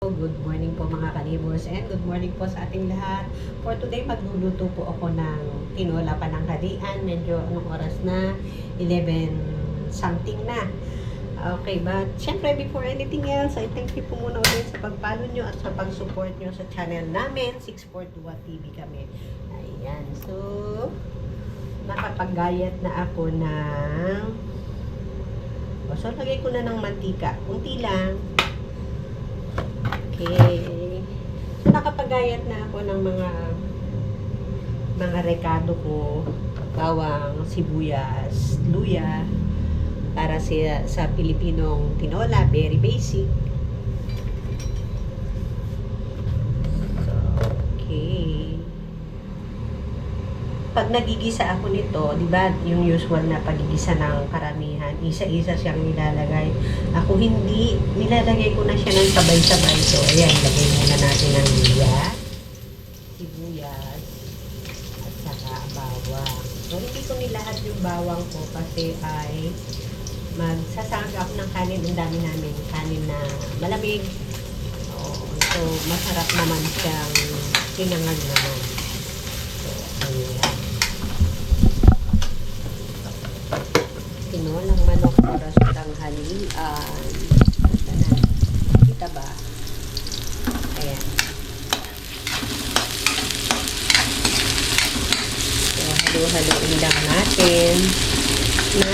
Good morning po mga kanibors and good morning po sa ating lahat. For today, magluluto po ako ng tinola pananghalian. Medyo anong oras na? 11 something na. Okay, but syempre before anything else, I thank you po muna ulit sa pag-follow nyo at sa pag-support nyo sa channel namin, 642 TV kami. Ayan, so nakapaggayat na ako ng so lagay ko na ng mantika. Kunti lang. Okay. So, nakapagayat na ako ng mga rekado ko, bawang, sibuyas, luya, para sa Pilipinong tinola, very basic. So, okay. Pag nagigisa ako nito, di ba, yung usual na pagigisa ng karamihan, isa-isa siyang nilalagay. Ako hindi, nilalagay ko na siya ng sabay-sabay. So, ayan, lagay muna natin ng luya, sibuyas, at saka bawang. So, hindi ko nilahat yung bawang ko kasi ay magsasarap ako ng kanin. Ang dami namin kanin na malamig. So, masarap naman siyang sinangag naman. So, ayan. Tinolang manok para sa tanghalian. Kita ba? Ayan. So, halo-haloin lang natin na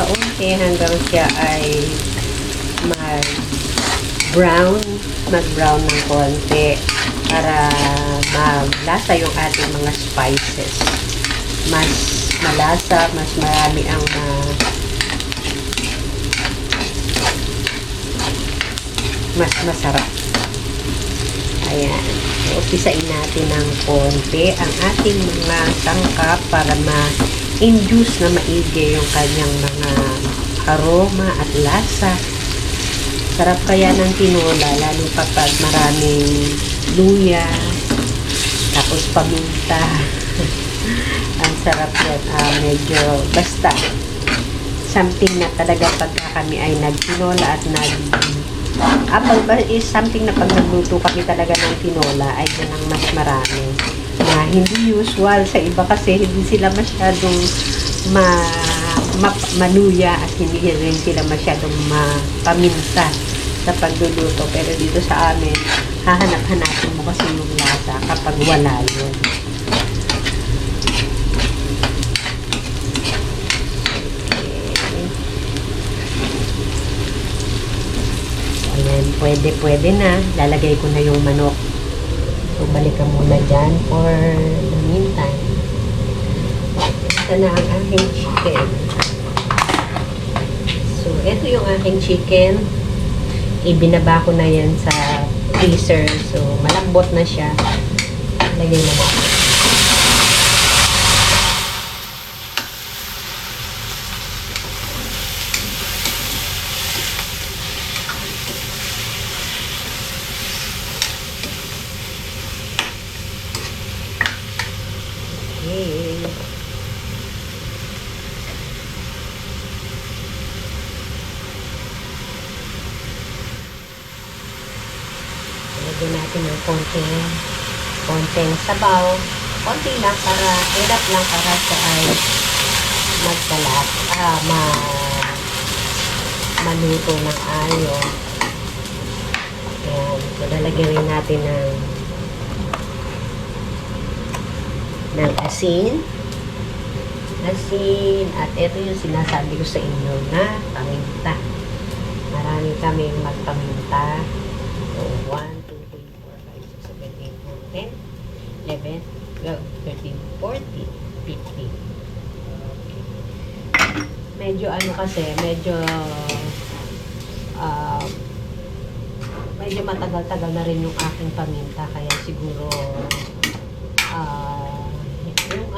kaunti hanggang siya ay mag-brown ng konti para maglasa yung ating mga spices. Mas malasa, mas marami ang mas masarap. Ayan. So, umpisain natin ng konti ang ating mga sangkap para ma-induce na maigi yung kanyang mga aroma at lasa. Sarap kaya ng tinola, lalo kapag maraming luya, tapos paminta. Ang sarap yan. Medyo basta something na talaga pagka kami ay nagtinola at is something na pag nagluto kami talaga ng tinola ay yan ang mas marami na hindi usual sa iba kasi hindi sila masyadong maluya at hindi rin sila masyadong paminta sa pagluluto, pero dito sa amin hahanap-hanapin mo kasi yung lasa kapag wala yun. Ayan, pwede na. Lalagay ko na yung manok. So, balik ka muna dyan for the meantime. Ito na ang aking chicken. So, ito yung aking chicken. Ibinaba ko na yan sa freezer. So, malambot na siya. Lagay na natin. Lagyan natin ng konting sabaw. Konti lang para, hirap lang para siya ay magkalat. Maluto ng ayos. Ayan. So, lalagyan rin natin ng asin. At ito yung sinasabi ko sa inyo na paminta. Marami kaming magpaminta. So, 1, 2, 3, 4, 5, 6, 7, 8, 9, 10, 11, 12, 13, 14, 15. Okay. Medyo medyo matagal-tagal na rin yung aking paminta, kaya siguro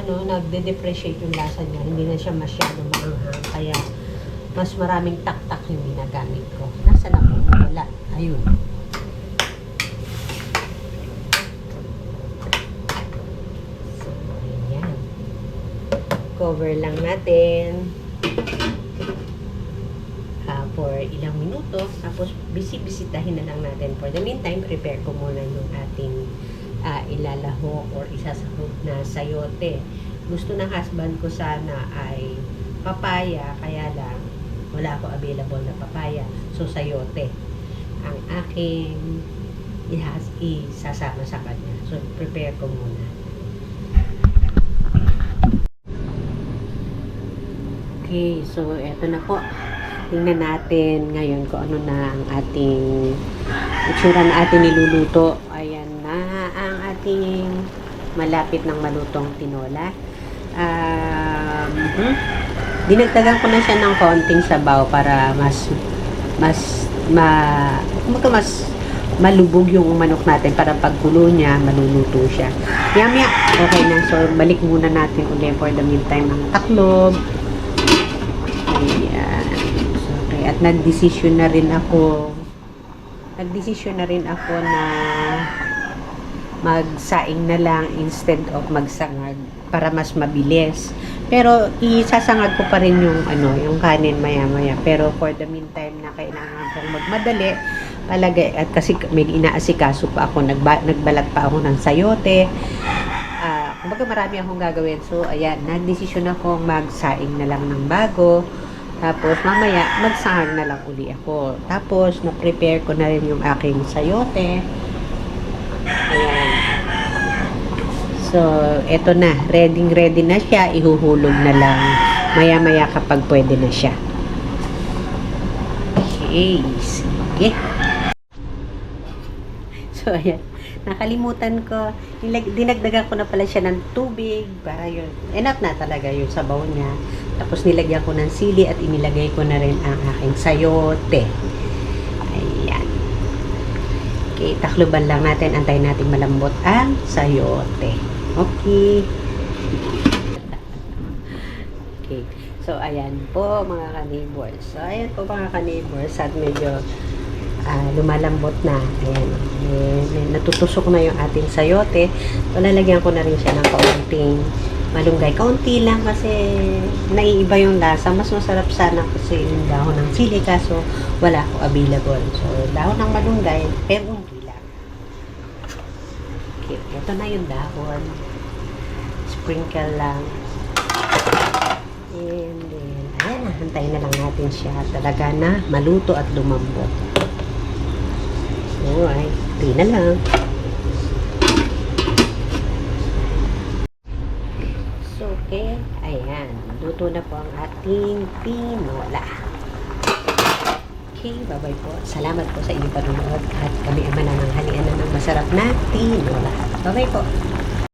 yung nagde-depreciate yung lasa niya, hindi na siya masyado maanghang, kaya mas maraming tak-tak yung ginagamit ko. Nasa na po? Wala. Ayun. So, ayan. Cover lang natin. for ilang minuto. Tapos, bisitahin na lang natin. For the meantime, prepare ko muna yung ating ilalahok or isasahog na sayote. Gusto ng husband ko sana ay papaya, kaya lang wala ako available na papaya. So, sayote ang aking isasama sa kanya. So, prepare ko muna. Okay, so eto na po. Tingnan natin ngayon kung ano na ang ating itsura na ating niluluto. Ayan na ang ating malapit ng malutong tinola. Dinagdagan ko na siya ng konting sabaw para mas malubog yung manok natin para pagkulo niya, maluluto siya. Maya, okay na. So, balik muna natin ulit for the meantime ang taklob. Ayan. So, okay. At nagdesisyon na rin ako na magsaing na lang instead of magsangag para mas mabilis. Pero isasangag ko pa rin yung yung kanin maya-maya. Pero for the meantime na kailangan kong magmadali, palagay at kasi may inaasikaso pa ako, nagbalat pa ako ng sayote. Kumbaga marami akong gagawin. So ayan, nagdesisyon akong magsaing na lang ng bago. Tapos, mamaya, magsahag na lang uli ako. Tapos, na-prepare ko na rin yung aking sayote. Ayan. So, eto na. Ready na siya. Ihuhulog na lang. Maya-maya kapag pwede na siya. Okay. Sige. So, ayan. Nakalimutan ko. Dinagdagan ko na pala siya ng tubig. Para yun. Enough na talaga yung sabaw niya. Tapos nilagyan ko ng sili at inilagay ko na rin ang aking sayote. Ayan. Okay, takloban lang natin. Antayin natin malambot ang sayote. Okay. Okay. So, ayan po mga ka-neighbors. So, ayan po mga ka-neighbors. At medyo lumalambot na. Ayan. Natutusok na yung ating sayote. So, lalagyan ko na rin siya ng kaunting malunggay. Kaunti lang kasi naiiba yung lasa. Mas masarap sana kasi yung dahon ng sili kaso wala ako available. So, dahon ng malunggay, pero hindi lang. Okay, ito na yung dahon. Sprinkle lang. And then, ayan na. Hantayin na lang natin siya. Talaga na maluto at lumambot. Alright. Ito na lang. Okay, ayan. Luto na po ang ating tinola. Okay, bye-bye po. Salamat po sa inyong panonood at kami ay manananghalian na ng masarap na tinola. Bye-bye po.